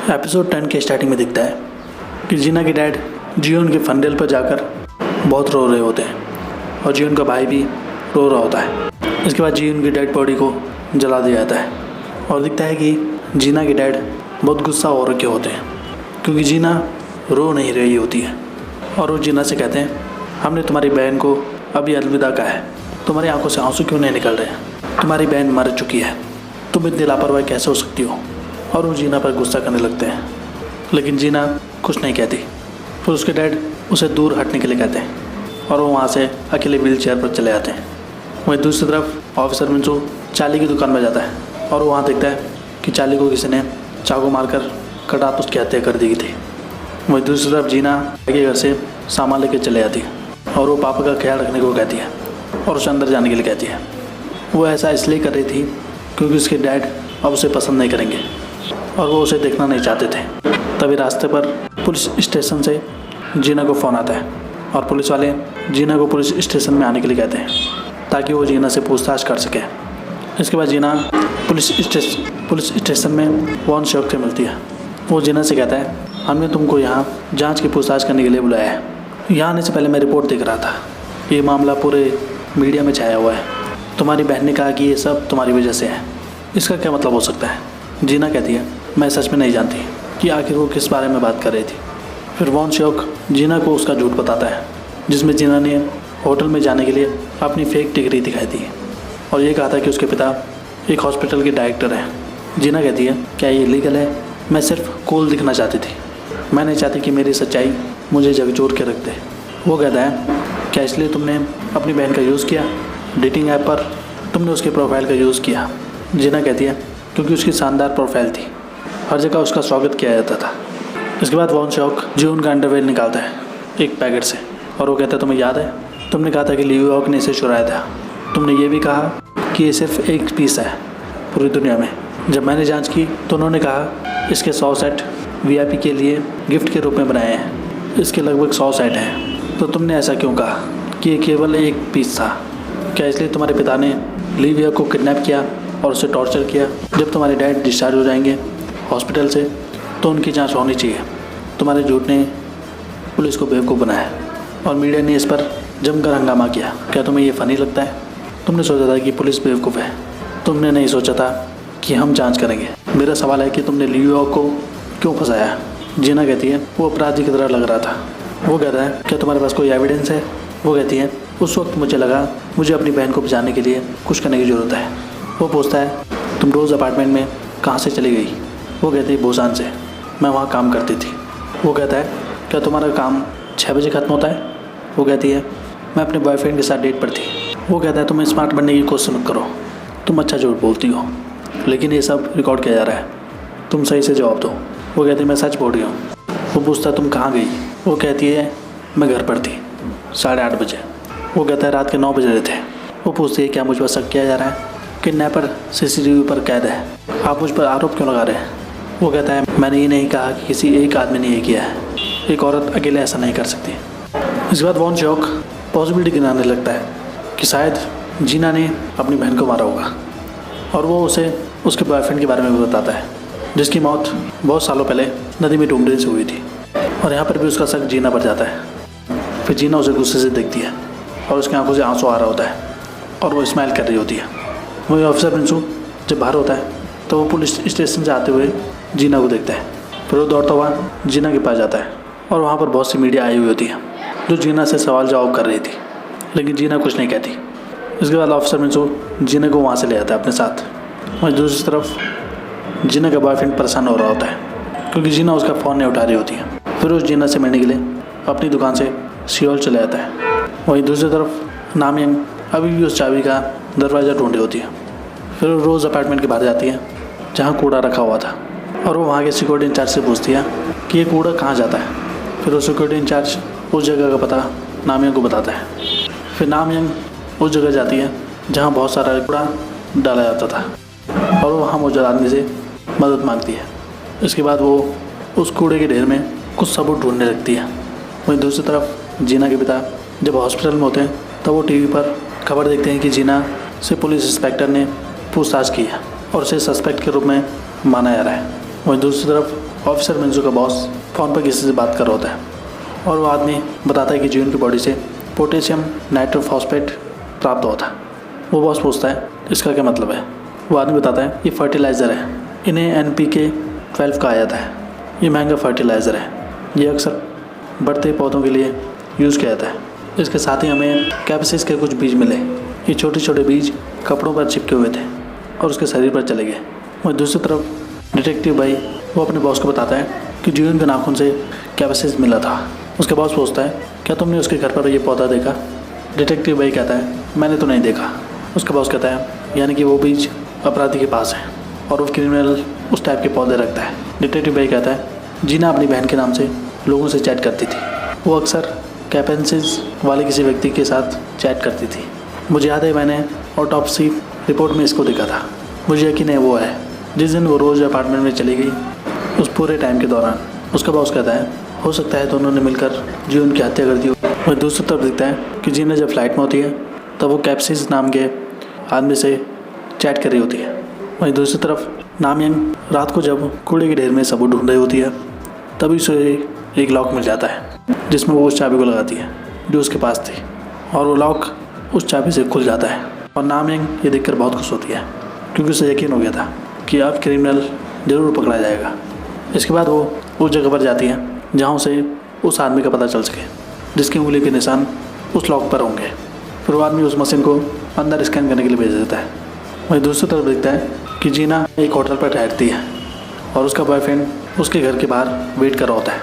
Episode 10 के starting में दिखता है कि जीना के डैड जियोन के फंडेल पर जाकर बहुत रो रहे होते हैं और जियोन का भाई भी रो रहा होता है। इसके बाद जियोन की डेड बॉडी को जला दिया जाता है और दिखता है कि जीना के डैड बहुत गुस्सा हो रखे होते हैं क्योंकि जीना रो नहीं रही होती है और वो जीना से कहते हैं, हमने तुम्हारी बहन को अभी अलविदा कहा है, तुम्हारी आंखों से आंसू क्यों नहीं निकल रहे हैं? तुम्हारी बहन मर चुकी है, तुम इतनी लापरवाही कैसे हो सकती हो? और वो जीना पर गुस्सा करने लगते हैं, लेकिन जीना कुछ नहीं कहती। फिर उसके डैड उसे दूर हटने के लिए कहते हैं और वो वहाँ से अकेले व्हील चेयर पर चले जाते हैं। वहीं दूसरी तरफ ऑफिसर मिंचू चार्ली की दुकान में जाता है और वो वहाँ देखता है कि चार्ली को किसी ने चाकू मारकर कटात उसकी हत्या कर दी थी। वहीं दूसरी तरफ जीना के घर से सामान लेकर चले जाती है और वो पापा का ख्याल रखने को कहती है और उसे अंदर जाने के लिए कहती है। वो ऐसा इसलिए कर रही थी क्योंकि उसके डैड अब उसे पसंद नहीं करेंगे और वो उसे देखना नहीं चाहते थे। तभी रास्ते पर पुलिस स्टेशन से जीना को फ़ोन आता है और पुलिस वाले जीना को पुलिस स्टेशन में आने के लिए कहते हैं ताकि वो जीना से पूछताछ कर सके। इसके बाद जीना पुलिस स्टेशन में वॉन शॉक से मिलती है। वो जीना से कहता है, हमने तुमको यहाँ जांच की पूछताछ करने के लिए बुलाया है। यहाँ आने से पहले मैं रिपोर्ट देख रहा था, ये मामला पूरे मीडिया में छाया हुआ है। तुम्हारी बहन ने कहा कि ये सब तुम्हारी वजह से है, इसका क्या मतलब हो सकता है? जीना कहती है, मैं सच में नहीं जानती कि आखिर वो किस बारे में बात कर रही थी। फिर वॉन शॉक जीना को उसका झूठ बताता है जिसमें जीना ने होटल में जाने के लिए अपनी फेक डिग्री दिखाई थी और ये कहा था कि उसके पिता एक हॉस्पिटल के डायरेक्टर हैं। जीना कहती है, क्या ये लीगल है? मैं सिर्फ कूल दिखना चाहती थी, मैं नहीं चाहती कि मेरी सच्चाई मुझे झकझोर के रख दे। वो कहता है, क्या इसलिए तुमने अपनी बहन का यूज़ किया? डेटिंग ऐप पर तुमने उसके प्रोफाइल का यूज़ किया। जीना कहती है, क्योंकि उसकी शानदार प्रोफाइल थी, हर जगह उसका स्वागत किया जाता था। इसके बाद वॉन शॉक जियोन का अंडरवेयर निकालता है एक पैकेट से और वो कहता है, तुम्हें याद है तुमने कहा था कि लियू यॉर्क ने इसे चुराया था? तुमने ये भी कहा कि ये सिर्फ एक पीस है पूरी दुनिया में। जब मैंने जांच की तो उन्होंने कहा इसके 100 सेट वीआईपी के लिए गिफ्ट के रूप में बनाए हैं, इसके लगभग 100 सेट हैं। तो तुमने ऐसा क्यों कहा कि ये केवल एक पीस था? क्या इसलिए तुम्हारे पिता ने लियू यॉर्क को किडनैप किया और उसे टॉर्चर किया? जब तुम्हारे डैड डिस्चार्ज हो जाएंगे हॉस्पिटल से तो उनकी जांच होनी चाहिए। तुम्हारे झूठ ने पुलिस को बेवकूफ़ बनाया और मीडिया ने इस पर जमकर हंगामा किया। क्या तुम्हें ये फ़नी लगता है? तुमने सोचा था कि पुलिस बेवकूफ़ है, तुमने नहीं सोचा था कि हम जांच करेंगे। मेरा सवाल है कि तुमने लियू यॉर्क को क्यों फंसाया? जीना कहती है, वो अपराधी की तरह लग रहा था। वो कहता है, क्या तुम्हारे पास कोई एविडेंस है? वो कहती है, उस वक्त मुझे लगा मुझे अपनी बहन को बचाने के लिए कुछ करने की ज़रूरत है। वो पूछता है, तुम रोज़ अपार्टमेंट में कहाँ से चली गई? वो कहती है, बुसान से, मैं वहाँ काम करती थी। वो कहता है, क्या तुम्हारा काम 6 बजे ख़त्म होता है? वो कहती है, मैं अपने बॉयफ्रेंड के साथ डेट पर थी। वो कहता है, तुम स्मार्ट बनने की कोशिश मत करो, तुम अच्छा झूठ बोलती हो, लेकिन ये सब रिकॉर्ड किया जा रहा है, तुम सही से जवाब दो। वो कहती है, मैं सच बोल रही हूँ। वो पूछता है, तुम कहाँ गई? वो कहती है, मैं घर पर थी 8:30 बजे। वो कहता है, रात के 9 बज रहे थे। वो पूछती है, क्या मुझ पर शक किया जा रहा है? किडनैपर सीसीटीवी पर कैद है, आप मुझ पर आरोप क्यों लगा रहे हैं? वो कहता है, मैंने ये नहीं कहा कि किसी एक आदमी ने ये किया है, एक औरत अकेले ऐसा नहीं कर सकती। इसके बाद वॉन शॉक पॉसिबिलिटी गिनाने लगता है कि शायद जीना ने अपनी बहन को मारा होगा और वो उसे उसके बॉयफ्रेंड के बारे में भी बताता है जिसकी मौत बहुत सालों पहले नदी में डूबने से हुई थी और यहाँ पर भी उसका शक जीना पर जाता है। फिर जीना उसे गुस्से से देखती है और उसकी आंखों से आंसू आ रहा होता है और वो स्माइल कर रही होती है। वही ऑफिसर मिंचू जब बाहर होता है तो वो पुलिस स्टेशन से आते हुए जीना को देखता है। फिर वो दौड़ता हुआ जीना के पास जाता है और वहाँ पर बहुत सी मीडिया आई हुई होती है जो जीना से सवाल जवाब कर रही थी, लेकिन जीना कुछ नहीं कहती। इसके बाद ऑफिसर मिंचू जीना को वहाँ से ले आता है अपने साथ। वहीं दूसरी तरफ जीना का बॉयफ्रेंड परेशान हो रहा होता है क्योंकि जीना उसका फ़ोन नहीं उठा रही होती है। फिर उस जीना से मिलने के लिए अपनी दुकान से सियोल चले जाता है। वहीं दूसरी तरफ नामयंग अभी भी उस चाबी का दरवाज़ा ढूंढी होती है। फिर वो रोज़ अपार्टमेंट के बाहर जाती है जहाँ कूड़ा रखा हुआ था और वो वहाँ के सिक्योरिटी इंचार्ज से पूछती है कि ये कूड़ा कहाँ जाता है। फिर वो सिक्योरिटी इंचार्ज उस जगह का पता नामयंग को बताता है। फिर नामयंग उस जगह जाती है जहाँ बहुत सारा कूड़ा डाला जाता था और वो वहाँ मौजूद आदमी से मदद मांगती है। इसके बाद वो उस कूड़े के ढेर में कुछ सबूत ढूंढने लगती है। वहीं दूसरी तरफ जीना के पिता जब हॉस्पिटल में होते हैं तब वो टीवी पर खबर देखते हैं कि जीना से पुलिस इंस्पेक्टर ने पूछताछ की है और उसे सस्पेक्ट के रूप में माना जा रहा है। वहीं दूसरी तरफ ऑफिसर मिंजू का बॉस फ़ोन पर किसी से बात कर रहा होता है और वो आदमी बताता है कि जीवन की बॉडी से पोटेशियम नाइट्रोफॉस्फेट प्राप्त होता है। वो बॉस पूछता है इसका क्या मतलब है। वो आदमी बताता है ये फर्टिलाइज़र है, इन्हें NPK-12 कहा जाता है। ये महंगा फर्टिलाइज़र है, ये अक्सर बढ़ते पौधों के लिए यूज़ किया जाता है। इसके साथ ही हमें कैप्सिस के कुछ बीज मिले। ये छोटे छोटे बीज कपड़ों पर चिपके हुए थे और उसके शरीर पर चले गए। और दूसरी तरफ डिटेक्टिव भाई वो अपने बॉस को बताता है कि जीवन के नाखून से कैप्सिस मिला था। उसके बॉस पूछता है क्या तुमने उसके घर पर ये पौधा देखा। डिटेक्टिव भाई कहता है मैंने तो नहीं देखा। उसका बॉस कहता है यानी कि वो बीज अपराधी के पास है और वो क्रिमिनल उस टाइप के पौधे रखता है। डिटेक्टिव भाई कहता है जीना अपनी बहन के नाम से लोगों से चैट करती थी। वो अक्सर कैपेंसिस वाले किसी व्यक्ति के साथ चैट करती थी। मुझे याद है मैंने ऑटोप्सी रिपोर्ट में इसको देखा था। मुझे यकीन है वो है जिस दिन वो रोज़ अपार्टमेंट में चली गई उस पूरे टाइम के दौरान। उसका बॉस कहता है हो सकता है दोनों ने मिलकर जीवन की हत्या कर दी हो। वह दूसरी तरफ दिखता है कि जीना जब फ्लाइट में होती है तब वो कैप्सिस नाम के आदमी से चैट कर रही होती है। वहीं दूसरी तरफ नामयंग रात को जब कूड़े के ढेर में सबूत ढूंढ रही होती है तभी उसे एक लॉक मिल जाता है जिसमें वो उस चाबी को लगाती है जो उसके पास थी और वो लॉक उस चाबी से खुल जाता है। और नामयंग ये देखकर बहुत खुश होती है क्योंकि उसे यकीन हो गया था कि अब क्रिमिनल ज़रूर पकड़ा जाएगा। इसके बाद वो उस जगह पर जाती है जहाँ उसे उस आदमी का पता चल सके जिसकी उंगली के निशान उस लॉक पर होंगे। फिर वो आदमी उस मशीन को अंदर स्कैन करने के लिए भेज देता है। वहीं दूसरी तरफ दिखता है कि जीना एक होटल पर ठहरती है और उसका बॉयफ्रेंड उसके घर के बाहर वेट कर रहा होता है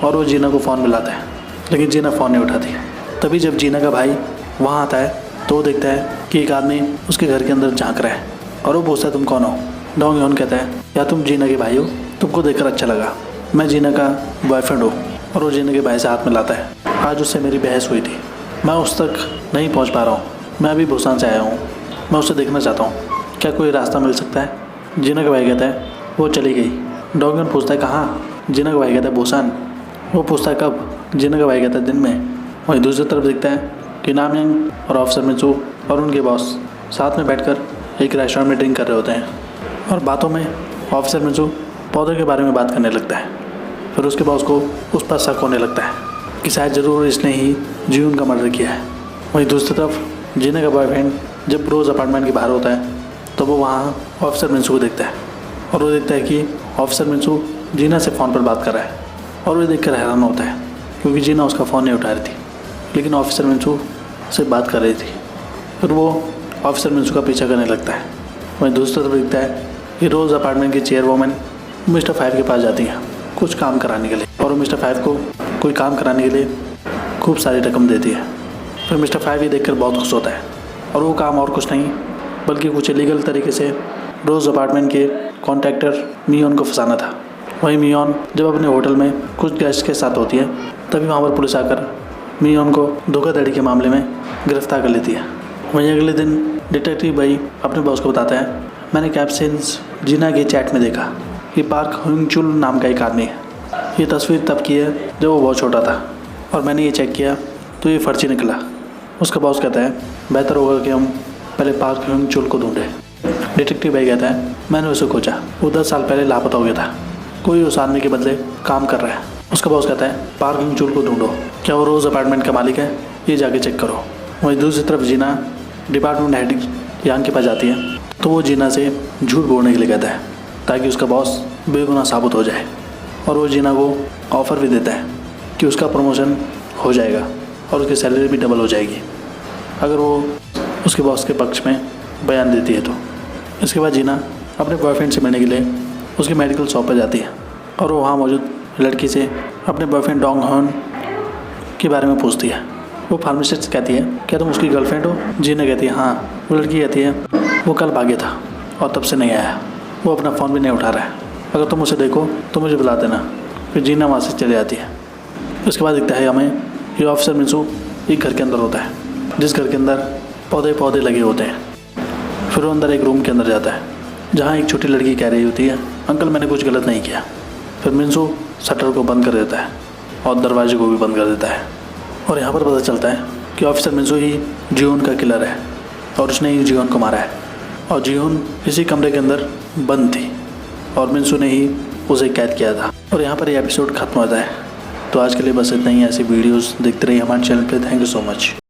और वो जीना को फ़ोन मिलाता है लेकिन जीना फ़ोन नहीं उठाती। तभी जब जीना का भाई वहाँ आता है तो वो देखता है कि एक आदमी उसके घर के अंदर झांक रहा है और वो पूछता है तुम कौन हो। डोंग ह्योन कहता है क्या तुम जीना के भाई हो, तुमको देखकर अच्छा लगा, मैं जीना का बॉयफ्रेंड हूँ। और वो जीना के भाई से हाथ मिलाता है। आज उससे मेरी बहस हुई थी, मैं उस तक नहीं पहुँच पा रहा हूँ, मैं अभी बुसान से आया हूँ, मैं उसे देखना चाहता हूँ, क्या कोई रास्ता मिल सकता है। जीना का भाई कहता है वो चली गई। डोंग ह्योन पूछता है कहाँ। जीना का भाई कहता है बुसान। वो पूछता है कब। जीना का भाई कहता है दिन में। वहीं दूसरी तरफ दिखता है कि नामयंग और ऑफिसर मिंचू और उनके बॉस साथ में बैठकर एक रेस्टोरेंट में ड्रिंक कर रहे होते हैं और बातों में ऑफिसर मिंचू पौधे के बारे में बात करने लगता है। फिर उसके बॉस को उस पर शक होने लगता है कि शायद ज़रूर इसने ही जीवन का मर्डर किया है। वहीं दूसरी तरफ जीना का बॉयफ्रेंड जब रोज़ अपार्टमेंट के बाहर होता है तो वो वहाँ ऑफिसर मिंचू को देखता है और वो देखता है कि ऑफिसर मिंचू जीना से फ़ोन पर बात कर रहा है और वो देखकर हैरान होता है क्योंकि जीना उसका फ़ोन नहीं उठा रही थी लेकिन ऑफिसर मिंचू से बात कर रही थी। फिर वो ऑफिसर मिंचू का पीछा करने लगता है। वहीं दूसरी तरफ दिखता है कि रोज़ अपार्टमेंट की चेयरवुमन मिस्टर 5 के पास जाती है कुछ काम कराने के लिए और वो मिस्टर 5 को कोई काम कराने के लिए खूब सारी रकम देती है। फिर मिस्टर 5 ये देखकर बहुत खुश होता है और वो काम और कुछ नहीं बल्कि कुछ इलीगल तरीके से रोज़ अपार्टमेंट के कॉन्ट्रैक्टर मियोन को फंसाना था। वहीं मियोन जब अपने होटल में कुछ गेस्ट के साथ होती है तभी वहाँ पर पुलिस आकर मियोन को धोखाधड़ी के मामले में गिरफ्तार कर लेती है। वहीं अगले दिन डिटेक्टिव भाई अपने बॉस को बताता है मैंने कैप्सिस जीना के चैट में देखा कि पार्क हुंगचुल नाम का एक आदमी है। ये तस्वीर तब की है जब वो बहुत छोटा था और मैंने ये चेक किया तो ये फर्जी निकला। उसका बॉस कहता है बेहतर होगा कि हम पहले पार्क हुंगचुल को ढूंढें। डिटेक्टिव भाई कहता है मैंने उसे खोजा, वो 10 साल पहले लापता हो गया था, कोई उस आदमी के बदले काम कर रहा है। उसका बॉस कहता है पार्क हुंगचुल को ढूंढो, क्या वो रोज़ अपार्टमेंट का मालिक है, ये जाके चेक करो। वहीं दूसरी तरफ जीना डिपार्टमेंट हेड यांग के पास जाती है तो वो जीना से झूठ बोलने के लिए कहता है ताकि उसका बॉस बेगुनाह साबित हो जाए और वो जीना को ऑफ़र भी देता है कि उसका प्रमोशन हो जाएगा और उसकी सैलरी भी डबल हो जाएगी अगर वो उसके बॉस के पक्ष में बयान देती है तो। इसके बाद जीना अपने बॉयफ्रेंड से मिलने के लिए उसकी मेडिकल शॉप पर जाती है और वो वहाँ मौजूद लड़की से अपने बॉयफ्रेंड डोंग ह्योन के बारे में पूछती है। वो फार्मासिस्ट से कहती है क्या तुम उसकी गर्लफ्रेंड हो। जीना कहती है हाँ। वो लड़की कहती है वो कल भागे था और तब से नहीं आया, वो अपना फ़ोन भी नहीं उठा रहा है, अगर तुम उसे देखो तो मुझे बुला देना। फिर जीना वहाँ से चली जाती है। उसके बाद दिखता है हमें ये ऑफिसर मिंचू एक घर के अंदर होता है जिस घर के अंदर पौधे लगे होते हैं। फिर वो अंदर एक रूम के अंदर जाता है जहाँ एक छोटी लड़की कह रही होती है अंकल मैंने कुछ गलत नहीं किया। फिर मिंचू शटर को बंद कर देता है और दरवाजे को भी बंद कर देता है और यहाँ पर पता चलता है कि ऑफिसर मिंचू ही जियोन का किलर है और उसने ही जियोन को मारा है और जियोन इसी कमरे के अंदर बंद थी और मिंचू ने ही उसे कैद किया था। और यहाँ पर ये एपिसोड खत्म होता है। तो आज के लिए बस इतना ही। ऐसी वीडियोस देखते रहिए हमारे चैनल पे। Thank you so much.